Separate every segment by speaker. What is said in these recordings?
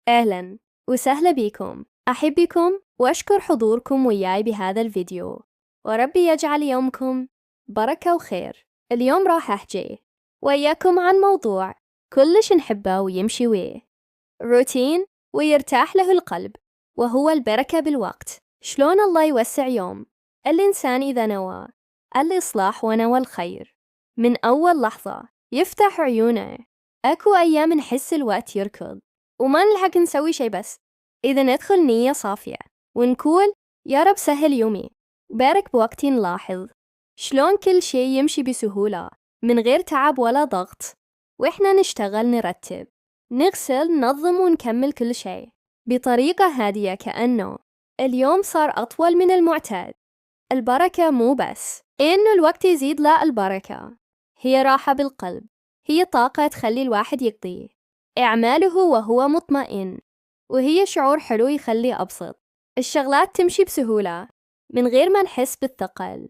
Speaker 1: أهلاً وسهلا بكم. أحبكم وأشكر حضوركم وياي بهذا الفيديو، وربي يجعل يومكم بركة وخير. اليوم راح أحكي وياكم عن موضوع كلش نحبه ويمشي ويه روتين ويرتاح له القلب، وهو البركة بالوقت. شلون الله يوسع يوم الإنسان إذا نوى الإصلاح ونوى الخير من أول لحظة يفتح عيونه. أكو أيام نحس الوقت يركض وما نلحق نسوي شي، بس إذا ندخل نية صافية ونقول يا رب سهل يومي، بارك بوقتي، نلاحظ شلون كل شي يمشي بسهولة من غير تعب ولا ضغط. وإحنا نشتغل، نرتب، نغسل، ننظم ونكمل كل شي بطريقة هادية، كأنه اليوم صار أطول من المعتاد. البركة مو بس إنه الوقت يزيد، لا، البركة هي راحة بالقلب، هي طاقة تخلي الواحد يقضي أعماله وهو مطمئن، وهي شعور حلو يخلي أبسط الشغلات تمشي بسهولة من غير ما نحس بالثقل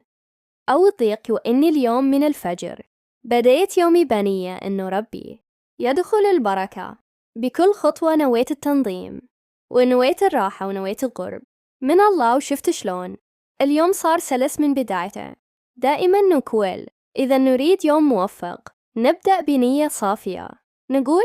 Speaker 1: أو الضيق. وإني اليوم من الفجر بديت يومي بنية إنه ربي يدخل البركة بكل خطوة. نويت التنظيم ونويت الراحة ونويت القرب من الله، وشفت شلون اليوم صار سلس من بدايته. دائما نقول إذا نريد يوم موفق نبدأ بنية صافية، نقول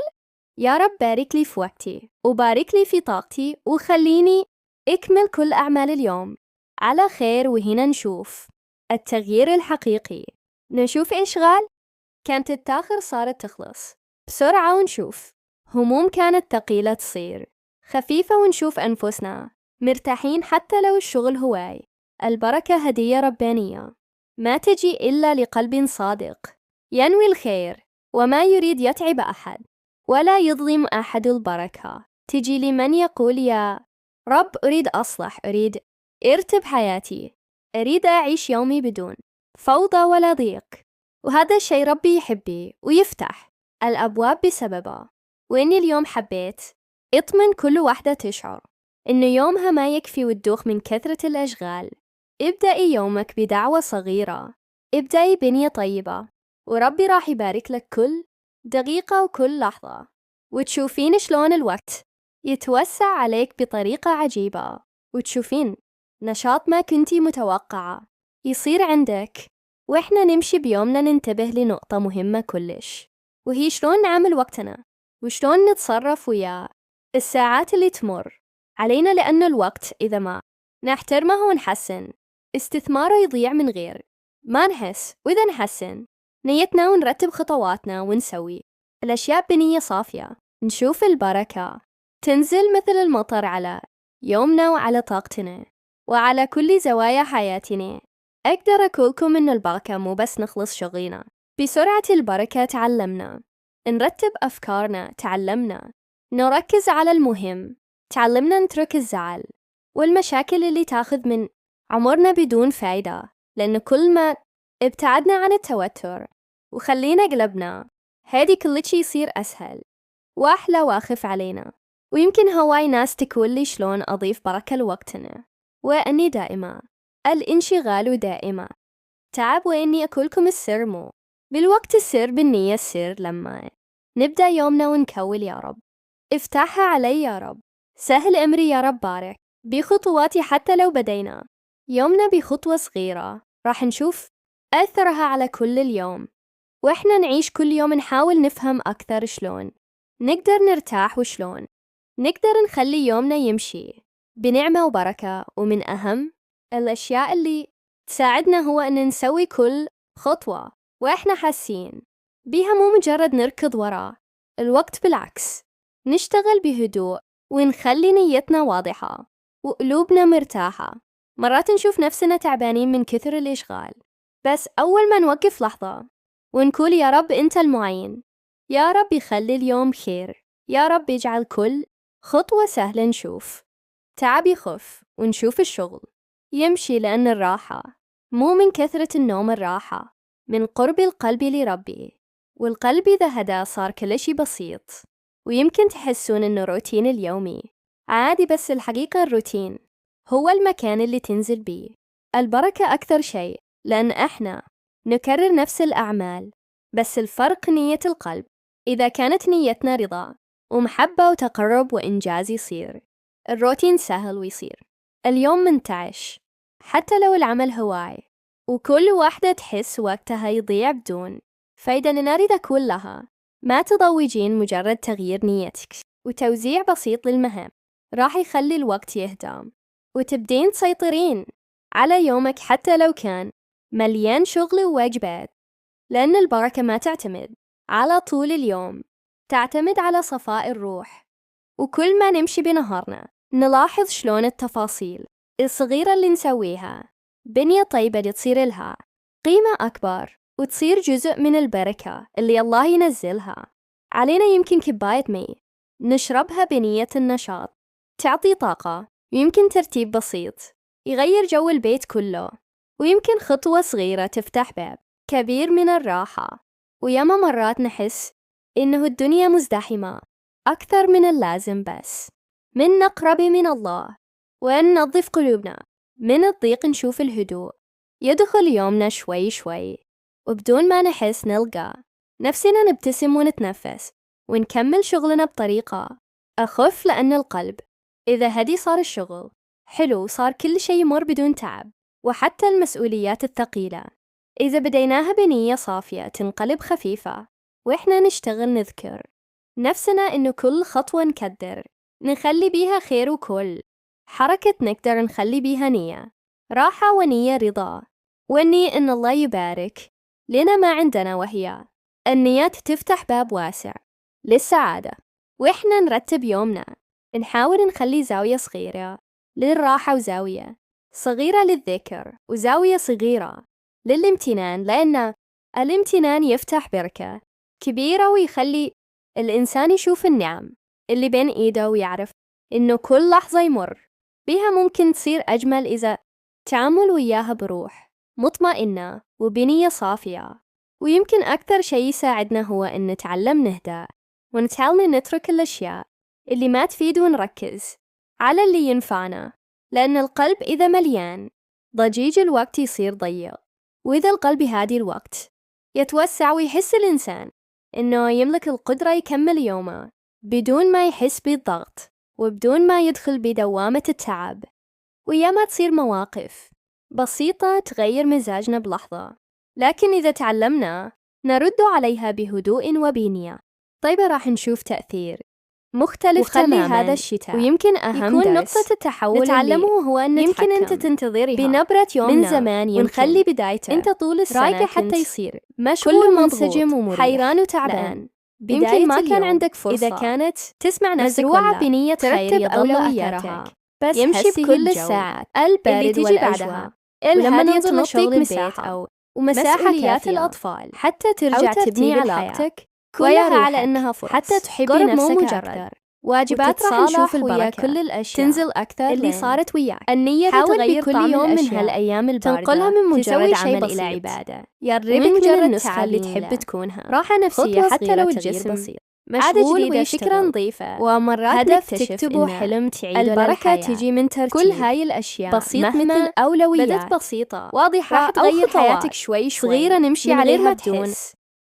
Speaker 1: يا رب بارك لي في وقتي وبارك لي في طاقتي وخليني أكمل كل أعمال اليوم على خير. وهنا نشوف التغيير الحقيقي، نشوف إشغال كانت تتاخر صارت تخلص بسرعة، ونشوف هموم كانت ثقيلة تصير خفيفة، ونشوف أنفسنا مرتاحين حتى لو الشغل هواي. البركة هدية ربانية ما تجي إلا لقلب صادق ينوي الخير وما يريد يتعب أحد ولا يظلم أحد. البركة تجي لمن يقول يا رب أريد أصلح، أريد أرتب حياتي، أريد أعيش يومي بدون فوضى ولا ضيق. وهذا الشيء ربي يحبه ويفتح الأبواب بسببه. وإني اليوم حبيت اطمن كل واحدة تشعر إنه يومها ما يكفي وتدوخ من كثرة الأشغال. ابدأي يومك بدعوة صغيرة، ابدأي بنية طيبة، وربي راح يبارك لك كل دقيقة وكل لحظة، وتشوفين شلون الوقت يتوسع عليك بطريقة عجيبة، وتشوفين نشاط ما كنتي متوقعة يصير عندك. وإحنا نمشي بيومنا ننتبه لنقطة مهمة كلش، وهي شلون نعمل وقتنا وشلون نتصرف وياه. الساعات اللي تمر علينا، لأن الوقت إذا ما نحترمه ونحسن استثماره يضيع من غير ما نحس. وإذا نحسن نيتنا ونرتب خطواتنا ونسوي الأشياء بنية صافية، نشوف البركة تنزل مثل المطر على يومنا وعلى طاقتنا وعلى كل زوايا حياتنا. أقدر أقولكم إنه البركة مو بس نخلص شغلنا بسرعة، البركة تعلمنا نرتب أفكارنا، تعلمنا نركز على المهم، تعلمنا نترك الزعل والمشاكل اللي تاخذ من عمرنا بدون فايدة. لأن كل ما ابتعدنا عن التوتر وخلينا قلبنا هادي، كل شي يصير أسهل وأحلى وأخف علينا. ويمكن هواي ناس تقول لي شلون أضيف بركة لوقتنا، وأني دائما الانشغال دائما تعب. وإني أقولكم السر مو بالوقت، السر بالنية، السر لما نبدأ يومنا ونكول يا رب افتحها علي يا رب، سهل أمري يا رب، بارك بخطواتي. حتى لو بدينا يومنا بخطوة صغيرة راح نشوف أثرها على كل اليوم. وإحنا نعيش كل يوم نحاول نفهم أكثر شلون نقدر نرتاح وشلون نقدر نخلي يومنا يمشي بنعمة وبركة. ومن أهم الأشياء اللي تساعدنا هو أن نسوي كل خطوة وإحنا حاسين بيها، مو مجرد نركض وراء الوقت، بالعكس نشتغل بهدوء ونخلي نيتنا واضحة وقلوبنا مرتاحة. مرات نشوف نفسنا تعبانين من كثر الإشغال، بس أول ما نوقف لحظة ونقول يا رب أنت المعين، يا رب يخلي اليوم خير، يا رب يجعل كل خطوة سهلة، نشوف تعب يخف ونشوف الشغل يمشي. لأن الراحة مو من كثرة النوم، الراحة من قرب القلب لربي. والقلب إذا هدى صار كل شي بسيط. ويمكن تحسون إنه روتين اليومي عادي، بس الحقيقة الروتين هو المكان اللي تنزل بيه البركة أكثر شيء. لأن إحنا نكرر نفس الأعمال، بس الفرق نية القلب. إذا كانت نيتنا رضا ومحبة وتقرب وإنجاز يصير. الروتين سهل ويصير اليوم منتعش حتى لو العمل هواي، وكل واحدة تحس وقتها يضيع بدون فايدة. نريد كلها ما تضوجين مجرد تغيير نيتك وتوزيع بسيط للمهام راح يخلي الوقت يهدى، وتبدين تسيطرين على يومك حتى لو كان مليان شغل وواجبات، لأن البركة ما تعتمد على طول اليوم، تعتمد على صفاء الروح. وكل ما نمشي بنهارنا نلاحظ شلون التفاصيل الصغيرة اللي نسويها بنية طيبة تصير لها قيمة أكبر وتصير جزء من البركة اللي الله ينزلها علينا. يمكن كوباية مي نشربها بنية النشاط تعطي طاقة، ويمكن ترتيب بسيط يغير جو البيت كله، ويمكن خطوة صغيرة تفتح باب كبير من الراحة. وياما مرات نحس إنه الدنيا مزدحمة أكثر من اللازم، بس من نقرب من الله وأن ننظف قلوبنا من الضيق نشوف الهدوء يدخل يومنا شوي شوي، وبدون ما نحس نلقى نفسنا نبتسم ونتنفس ونكمل شغلنا بطريقة أخف. لأن القلب إذا هدي صار الشغل حلو، صار كل شيء يمر بدون تعب، وحتى المسؤوليات الثقيلة إذا بديناها بنية صافية تنقلب خفيفة. وإحنا نشتغل نذكر نفسنا إنه كل خطوة نقدر نخلي بيها خير، وكل حركة نقدر نخلي بيها نية راحة ونية رضا، والنية إن الله يبارك لنا ما عندنا، وهي النيات تفتح باب واسع للسعادة. وإحنا نرتب يومنا نحاول نخلي زاوية صغيرة للراحة وزاوية صغيرة للذكر وزاوية صغيرة للامتنان، لأن الامتنان يفتح بركة كبيرة ويخلي الإنسان يشوف النعم اللي بين إيده، ويعرف إنه كل لحظة يمر بيها ممكن تصير أجمل إذا تعامل وياها بروح مطمئنة وبنية صافية. ويمكن أكثر شيء يساعدنا هو أن نتعلم نهدأ ونتعلم نترك الأشياء اللي ما تفيد ونركز على اللي ينفعنا، لأن القلب إذا مليان ضجيج الوقت يصير ضيق، وإذا القلب هادي الوقت يتوسع، ويحس الإنسان إنه يملك القدرة يكمل يومه بدون ما يحس بالضغط وبدون ما يدخل بدوامة التعب. وياما تصير مواقف بسيطة تغير مزاجنا بلحظة، لكن إذا تعلمنا نرد عليها بهدوء وبنية طيبة راح نشوف تأثير مختلف تماماً. هذا الشتاء ويمكن أهم يكون نقطة التحول نتعلمه هو أن يمكن أنت تنتظريها بنبرة يومنا من زمان، ونخلي بدايته أنت طول السنة رايقة حتى يصير مشغول منسجم ومريح حيران وتعبان. يمكن ما كان عندك فرصة إذا كانت تسمع نفسك مزروعة بنية خير ترتب أولوياتك، بس يمشي بكل الساعات اللي تيجي بعدها ولما ننزل نعطيك مساحة أو ومساحة الأطفال حتى ترجع تبني علاقتك كلها على إنها فرص حتى تحبي نفسك أكثر. واجبات راح نشوف البركة كل الأشياء تنزل أكثر اللي صارت وياك. النية تغير بكل يوم من هالأيام الباردة، تنقلها من مجرد عمل إلى عبادة يقربك من النسخة اللي تحب تكونها. راحة نفسية حتى لو الجسم بسيط مشغول وفكرة نظيفة، ومرات هدف تكتبوا حلم تعيدوا البركة تجي من ترتيب كل هاي الأشياء بسيط مثل أولويات بدت بسيطة واضحة راح تغير حياتك شوي شوي صغيرة نمشي عليها بدون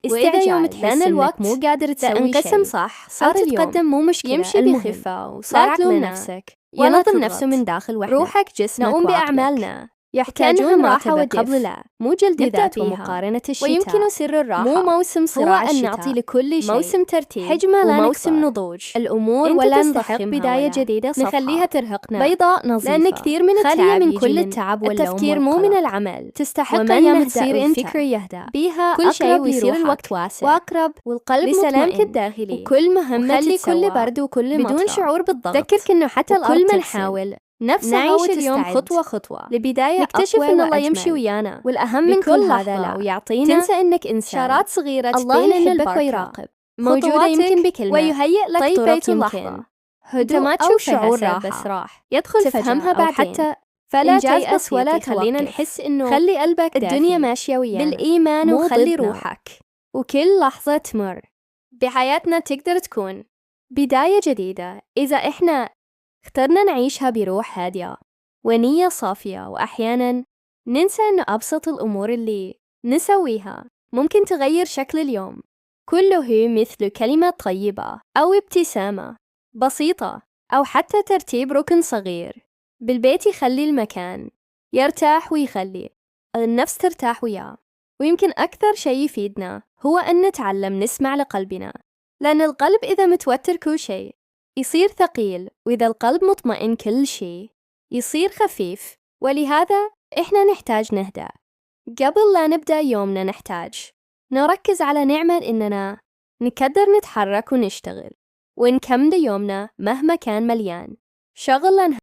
Speaker 1: استعجال، يوم تحس الوقت مو قادر تسوي شيء انقسم صح صار تتقدم مو مشكلة، يمشي بخفة وصار تلوم نفسك ينظم نفسه من داخل وحدك. روحك جسمك نقوم بأعمالنا يحتاجون راحة قبل لا مو جلد ذات ومقارنة الشتاء. ويمكن سر الراحة مو موسم صراع الشتاء، هو أن نعطي لكل شيء موسم ترتيب حجمه لا وموسم نضوج الأمور، ولا نستحق بداية جديدة صفحة نخليها ترهقنا بيضاء نظيفة، لأن كثير من التعب من كل التعب واللوم التفكير مو من العمل. تستحق أيام تصير الفكر يهدأ بيها كل شيء ويصير الوقت واسع وأقرب والقلب لسلامك الداخلي، وكل مهمة خلي كل برد وكل بدون شعور بالضغط. ذكرك إنه حتى الأرض ما نحاول نعيش اليوم خطوة خطوة لبداية نكتشف إن الله يمشي ويانا، والأهم من كل هذا لو يعطينا تنسى إنك إنسان إشارات صغيرة الله يحبك ويراقب موجودة يمكن بكلمة ويهيئ لك طيب طرق يمكن هدوء ما تشوف شعور راحة بس راح يدخل تفهمها بعدين حتى فلا تيأس ولا خلينا نحس إنه خلي قلبك الدنيا ماشية ويانا بالإيمان وخلي روحك، وكل لحظة تمر بحياتنا تقدر تكون بداية جديدة إذا إحنا اخترنا نعيشها بروح هادية ونية صافية. وأحياناً ننسى أن أبسط الأمور اللي نسويها ممكن تغير شكل اليوم كله مثل كلمة طيبة أو ابتسامة بسيطة أو حتى ترتيب ركن صغير بالبيت يخلي المكان يرتاح ويخلي النفس ترتاح وياه. ويمكن أكثر شيء يفيدنا هو أن نتعلم نسمع لقلبنا، لأن القلب إذا متوتر كل شيء يصير ثقيل، وإذا القلب مطمئن كل شيء يصير خفيف. ولهذا إحنا نحتاج نهدأ. قبل لا نبدأ يومنا نحتاج نركز على نعمة إننا نقدر نتحرك ونشتغل ونكمل يومنا مهما كان مليان شغل.